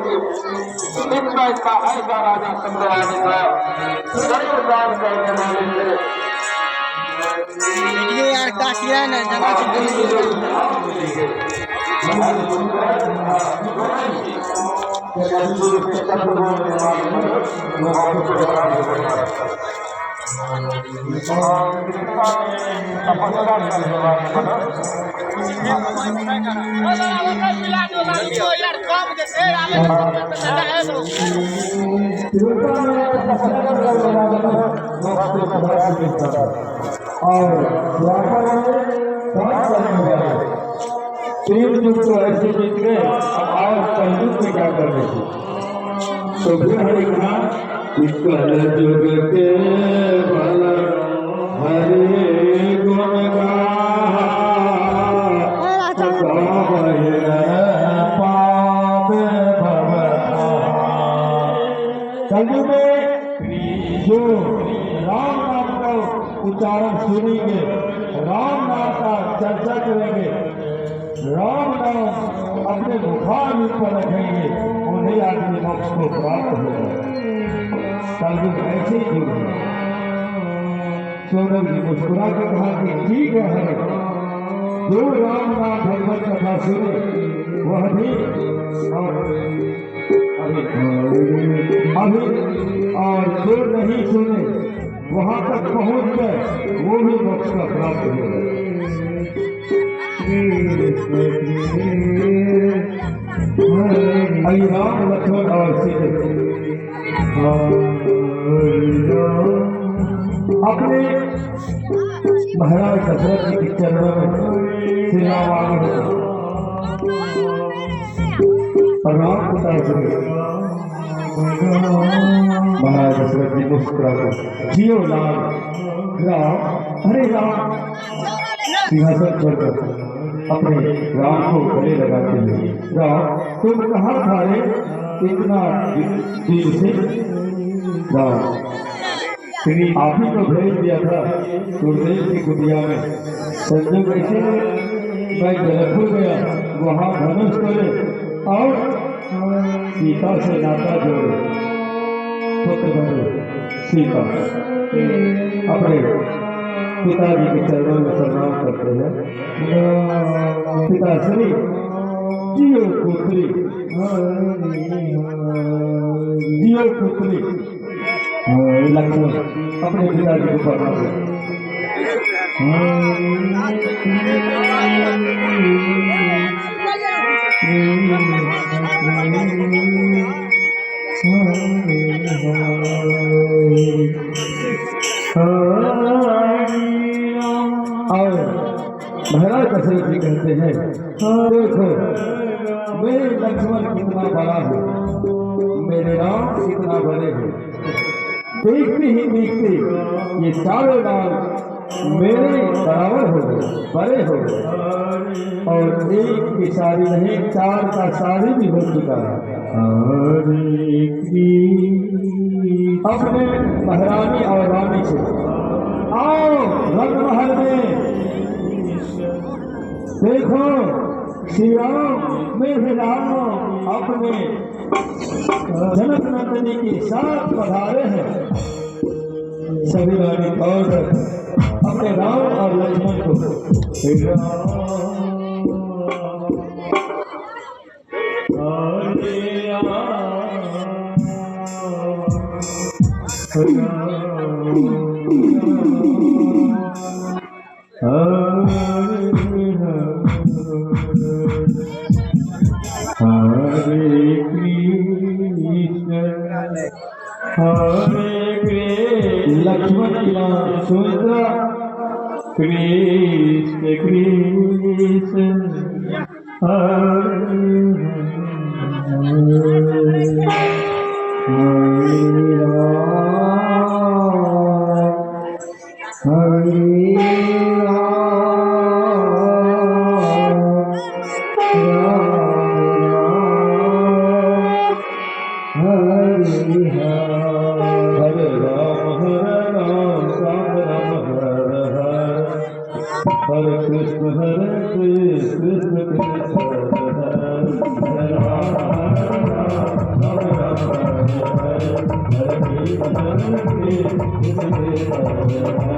इतना इतना ऐसा राजा संग्रहालय का जरूर दान करने वाले वीडियो यार काटिया ना जगह तीन युग तो ऐसे जीत गए और कलयुग में क्या कर रहे थे। तो फिर हरे कहा कल युग के बल हरे गुण कलयुग में जो राम नाम का उच्चारण सुनेंगे, राम नाम का चर्चा करेंगे, राम नाम अपने मुखार पर रखेंगे, उन्हें आदमी मोक्ष को प्राप्त होगा। कलयुग ऐसे ही युग है। सोनम जी मुस्कुरा के कहा कि ठीक है, जो राम नाम भगवत कथा सुने वह भी अभी और जो नहीं सुने वहां तक पहुंच गए वो भी मोक्ष का प्राप्त होगा। हरि राम लक्ष्मण और सीता अपने महाराज दशरथ जी के चरणों में श्री राम प्रणाम उतार महाराज दशरथ जी मुस्कुरा कर जियो लाल राम हरे राम सिंहासन छोड़कर अपने राम को गले लगाते हुए, राम तुम कहाँ था रे इतना देर से? राम श्री आप ही को भेज दिया था गुरुदेव की कुटिया में। संजोग ऐसे मैं जनकपुर गया, वहाँ धनुष करे और सीता से नाता जोड़े, पुत्र बने सीता। अपने पिताजी के चरणों में प्रणाम करते हैं। पिताश्री जियो पुत्री, जियो पुत्री। लक्ष्मण अपने पिताजी को प्रणाम करते महाराज दशरथ जी कहते हैं, देखो मेरे लक्ष्मण कितना बड़ा है, मेरे राम कितना बड़े हैं। देखते ही देखते ये चारों नाम मेरे बराबर हो गए, बड़े हो गए, और एक की सारी नहीं चार का सारी भी हो चुका है। अपने महारानी और रानी से आओ रंगमहल में, देखो श्री राम मेरे राम अपने जनक नंदिनी के साथ पधारे हैं। सभी रानी और अपने राम और लक्ष्मण को लक्ष्मण सुमित्रा कृष्ण कृष्ण हरे कृष्ण कृष्ण कृष्ण हरे राम Hare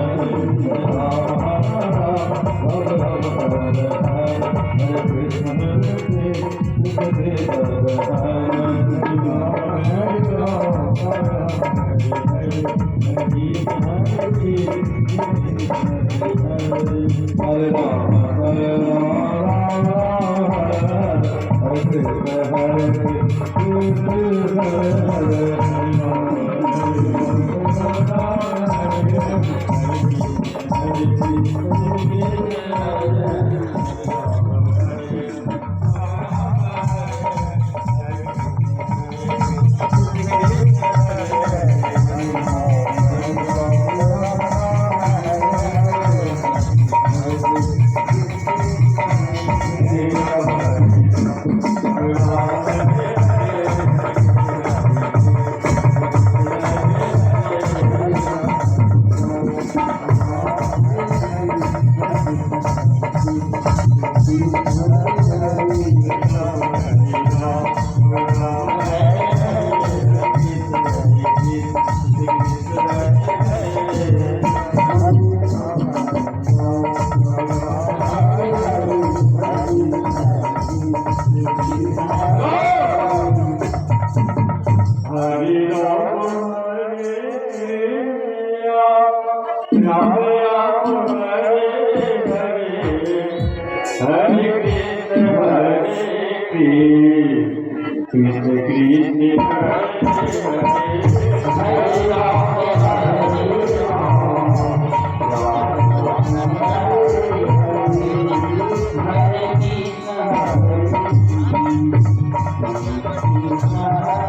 Krishna